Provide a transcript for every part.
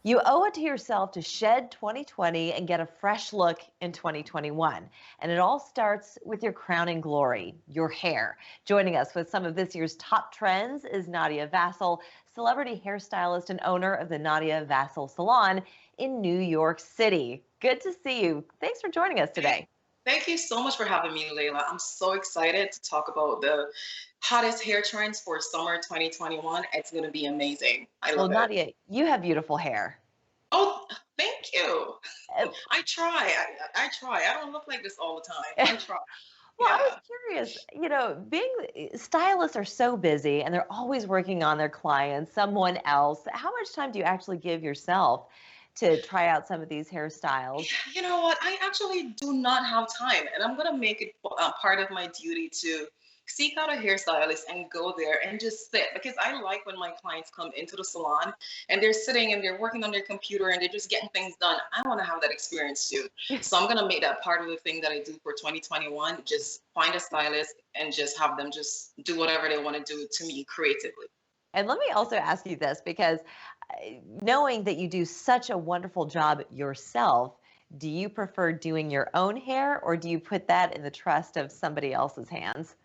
You owe it to yourself to shed 2020 and get a fresh look in 2021. And it all starts with your crowning glory, your hair. Joining us with some of this year's top trends is Nadia Vassell, celebrity hairstylist and owner of the Nadia Vassell Salon in New York City. Good to see you. Thanks for joining us today. Thank you so much for having me, Layla. I'm so excited to talk about the hottest hair trends for summer 2021. It's going to be amazing. I Well, love it. Nadia, you have beautiful hair. Oh, thank you. Uh, I try. I try. I don't look like this all the time. I try. Well, I was Yeah. curious, being stylists are so busy and they're always working on their clients, someone else. How much time do you actually give yourself to try out some of these hairstyles? You know what? I actually do not have time, and I'm gonna make it part of my duty to seek out a hairstylist and go there and just sit because I like when my clients come into the salon and they're sitting and they're working on their computer and they're just getting things done. I want to have that experience too. So I'm gonna make that part of the thing that I do for 2021. Just find a stylist and just have them just do whatever they want to do to me creatively. And let me also ask you this because knowing that you do such a wonderful job yourself, do you prefer doing your own hair or do you put that in the trust of somebody else's hands?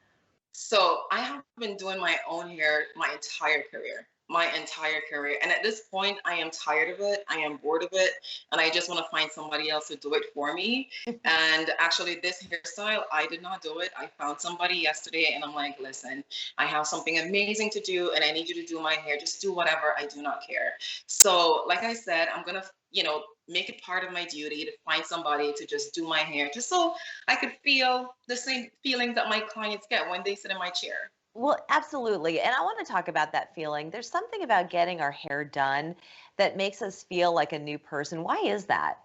So I have been doing my own hair my entire career. My entire career. And at this point, I am tired of it. I am bored of it. And I just want to find somebody else to do it for me. And actually, this hairstyle, I did not do it. I found somebody yesterday and I'm like, listen, I have something amazing to do and I need you to do my hair. Just do whatever. I do not care. So, like I said, I'm going to, make it part of my duty to find somebody to just do my hair, just so I could feel the same feelings that my clients get when they sit in my chair. Well, absolutely. And I want to talk about that feeling. There's something about getting our hair done that makes us feel like a new person. Why is that?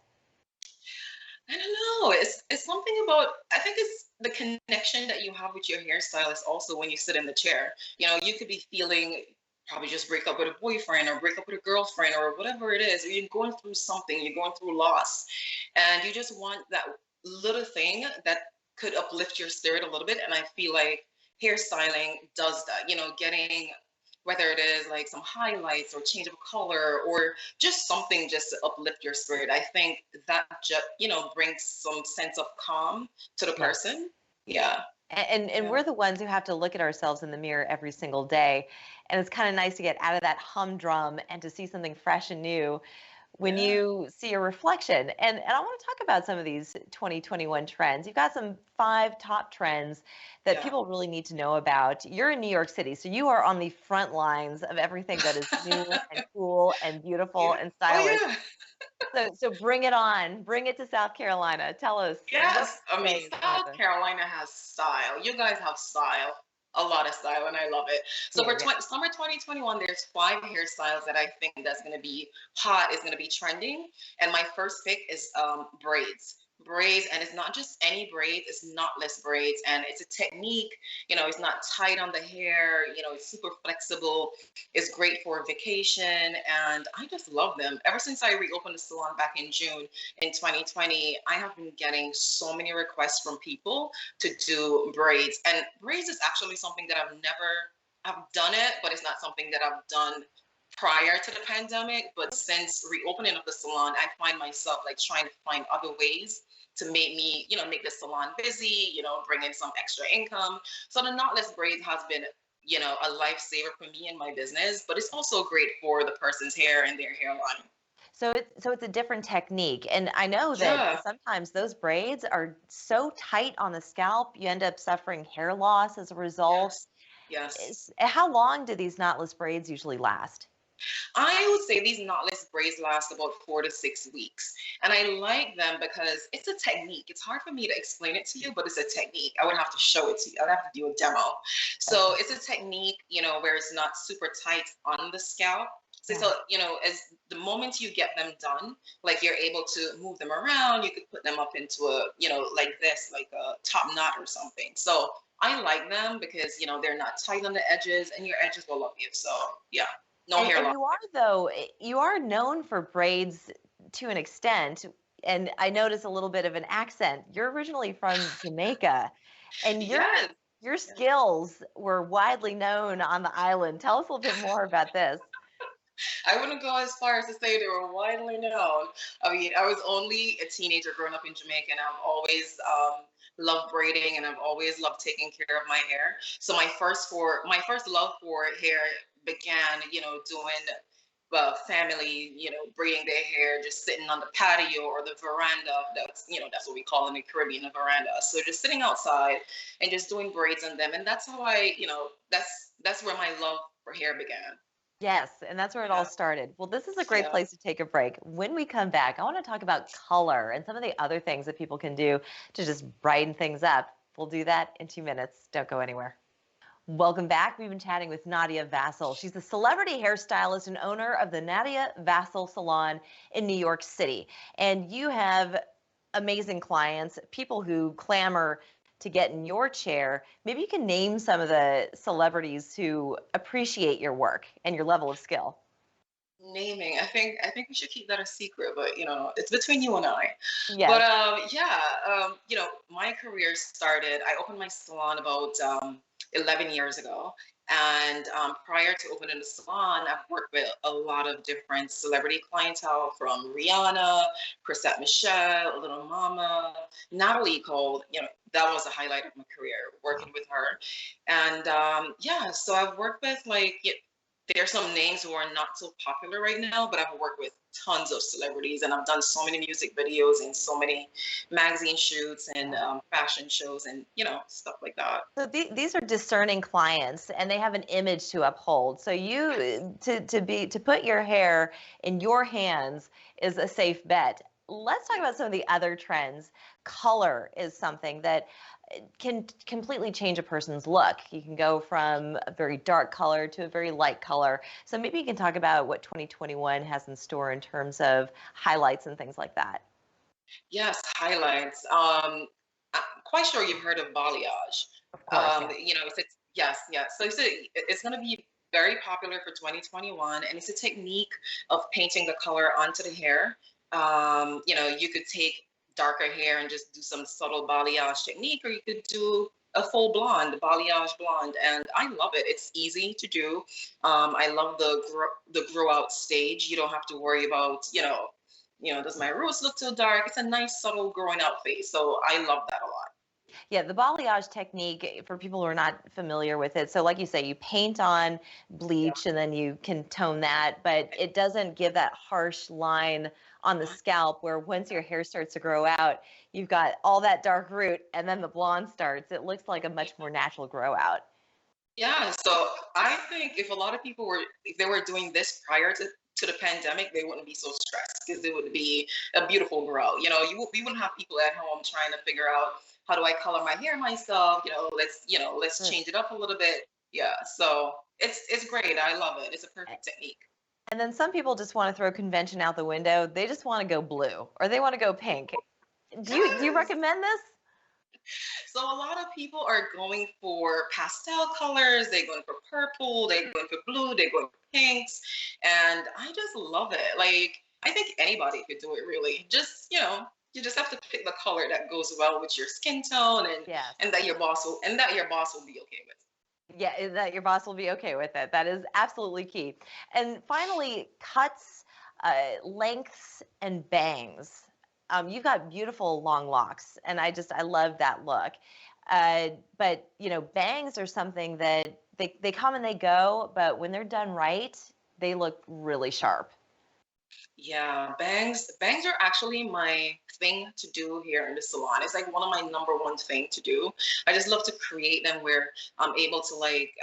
I don't know. It's something about, I think it's the connection that you have with your hairstylist also when you sit in the chair. You could be feeling probably just break up with a boyfriend or break up with a girlfriend or whatever it is. Or you're going through something, you're going through loss, and you just want that little thing that could uplift your spirit a little bit. And I feel like hairstyling does that, getting whether it is like some highlights or change of color or just something just to uplift your spirit. I think that just, brings some sense of calm to the Yes. person. Yeah. And Yeah. we're the ones who have to look at ourselves in the mirror every single day. And it's kind of nice to get out of that humdrum and to see something fresh and new when Yeah. you see a reflection. And I want to talk about some of these 2021 trends. You've got some 5 top trends that Yeah. people really need to know about. You're in New York City, so you are on the front lines of everything that is new and cool and beautiful Yeah. and Oh stylish. yeah. So bring it on. Bring it to South Carolina. Tell us what Yes. I mean, trends South happen. Carolina has style. You guys have style. A lot of style, and I love it. So Do for yeah. summer 2021, there's 5 hairstyles that I think that's going to be hot, is going to be trending. And my first pick is braids. Braids, and it's not just any braids, it's knotless braids, and it's a technique. It's not tight on the hair. It's super flexible. It's great for vacation, and I just love them. Ever since I reopened the salon back in June in 2020, I have been getting so many requests from people to do braids. And braids is actually something that I've done it, but it's not something that I've done prior to the pandemic. But since reopening of the salon, I find myself like trying to find other ways to make me, make the salon busy, bring in some extra income. So the knotless braids has been, a lifesaver for me in my business, but it's also great for the person's hair and their hairline. So it's a different technique. And I know that Yeah. sometimes those braids are so tight on the scalp, you end up suffering hair loss as a result. Yes. Yes. How long do these knotless braids usually last? I would say these knotless braids last about 4 to 6 weeks. And I like them because it's a technique. It's hard for me to explain it to you, but it's a technique. I would have to show it to you. I'd have to do a demo. So Okay. it's a technique, where it's not super tight on the scalp. So, Yeah. so, as the moment you get them done, like you're able to move them around, you could put them up into a, like this, like a top knot or something. So I like them because, they're not tight on the edges and your edges will love you. So yeah, no And hair and loss. you are though you are known for braids to an extent. And I notice a little bit of an accent. You're originally from Jamaica, and Yes. your Yeah. skills were widely known on the island. Tell us a little bit more about this. I wouldn't go as far as to say they were widely known. I mean, I was only a teenager growing up in Jamaica, and I've always loved braiding, and I've always loved taking care of my hair. So my first love for hair began, doing family, braiding their hair, just sitting on the patio or the veranda. That's what we call in the Caribbean, a veranda. So just sitting outside and just doing braids on them, and that's how that's where my love for hair began. Yes, and that's where it all Yeah. started. Well, this is a great Yeah. place to take a break. When we come back, I want to talk about color and some of the other things that people can do to just brighten things up. We'll do that in 2 minutes. Don't go anywhere. Welcome back. We've been chatting with Nadia Vassell. She's a celebrity hairstylist and owner of the Nadia Vassell Salon in New York City. And you have amazing clients, people who clamor to get in your chair. Maybe you can name some of the celebrities who appreciate your work and your level of skill. Naming, I think we should keep that a secret, but it's between you and I. But Yes. yeah, my career started. I opened my salon about 11 years ago, and prior to opening the salon, I've worked with a lot of different celebrity clientele, from Rihanna, Chrisette Michelle, Little Mama, Natalie Cole. That was a highlight of my career, working with her. And yeah, so I've worked with there's some names who are not so popular right now, but I've worked with tons of celebrities, and I've done so many music videos and so many magazine shoots and fashion shows and stuff like that. So these are discerning clients, and they have an image to uphold. So you to put your hair in your hands is a safe bet. Let's talk about some of the other trends. Color is something that can completely change a person's look. You can go from a very dark color to a very light color. So maybe you can talk about what 2021 has in store in terms of highlights and things like that. Yes, highlights. I'm quite sure you've heard of balayage. Of course, yeah. Yes, yes. So it's going to be very popular for 2021, and it's a technique of painting the color onto the hair. You could take darker hair and just do some subtle balayage technique, or you could do a full blonde, balayage blonde, and I love it. It's easy to do. I love the grow out stage. You don't have to worry about does my roots look too dark? It's a nice subtle growing out phase. So I love that a lot. Yeah, the balayage technique, for people who are not familiar with it. So like you say, you paint on Yeah. bleach and then you can tone that, but it doesn't give that harsh line on the scalp where once your hair starts to grow out, you've got all that dark root and then the blonde starts. It looks like a much more natural grow out. Yeah, so I think if they were doing this prior to the pandemic, they wouldn't be so stressed, because it would be a beautiful grow. We wouldn't have people at home trying to figure out, how do I color my hair myself? Let's Mm. change it up a little bit. Yeah, so it's great. I love it. It's a perfect technique. And then some people just want to throw convention out the window. They just want to go blue or they want to go pink. Do you Yes. recommend this? So a lot of people are going for pastel colors. They're going for purple. They're going for blue. They're going for pinks, and I just love it. Like, I think anybody could do it, really. Just you just have to pick the color that goes well with your skin tone, and Yes. that your boss will be okay with. Yeah, that your boss will be okay with it. That is absolutely key. And finally, cuts, lengths, and bangs. You've got beautiful long locks, and I love that look. But bangs are something that they come and they go, but when they're done right, they look really sharp. Yeah, bangs are actually my thing to do here in the salon. It's like one of my number one thing to do. I just love to create them where I'm able to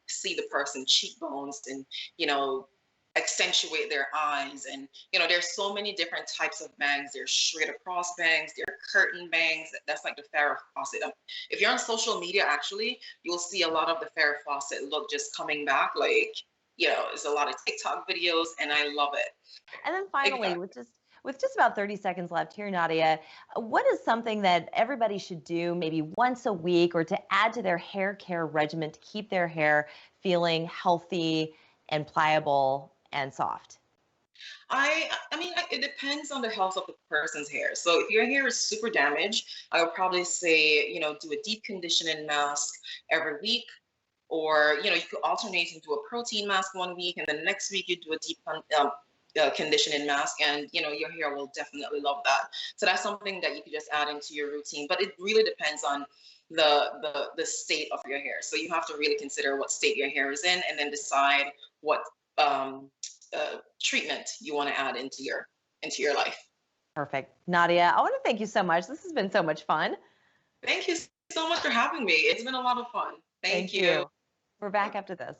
see the person's cheekbones, and you know accentuate their eyes. And there's so many different types of bangs. There's straight across bangs, there are curtain bangs. That's like the Farrah Fawcett. If you're on social media, actually, you'll see a lot of the Farrah Fawcett look just coming back. There's a lot of TikTok videos, and I love it. And then finally, Exactly. with just about 30 seconds left here, Nadia, what is something that everybody should do maybe once a week or to add to their hair care regimen to keep their hair feeling healthy and pliable and soft? I mean, it depends on the health of the person's hair. So if your hair is super damaged, I would probably say, do a deep conditioning mask every week, or you could alternate and do a protein mask one week, and then next week you do a deep conditioning mask, and your hair will definitely love that. So that's something that you could just add into your routine, but it really depends on the state of your hair. So you have to really consider what state your hair is in, and then decide what treatment you want to add into your life. Perfect. Nadia, I want to thank you so much. This has been so much fun. Thank you so much for having me. It's been a lot of fun. Thank you. We're back after this.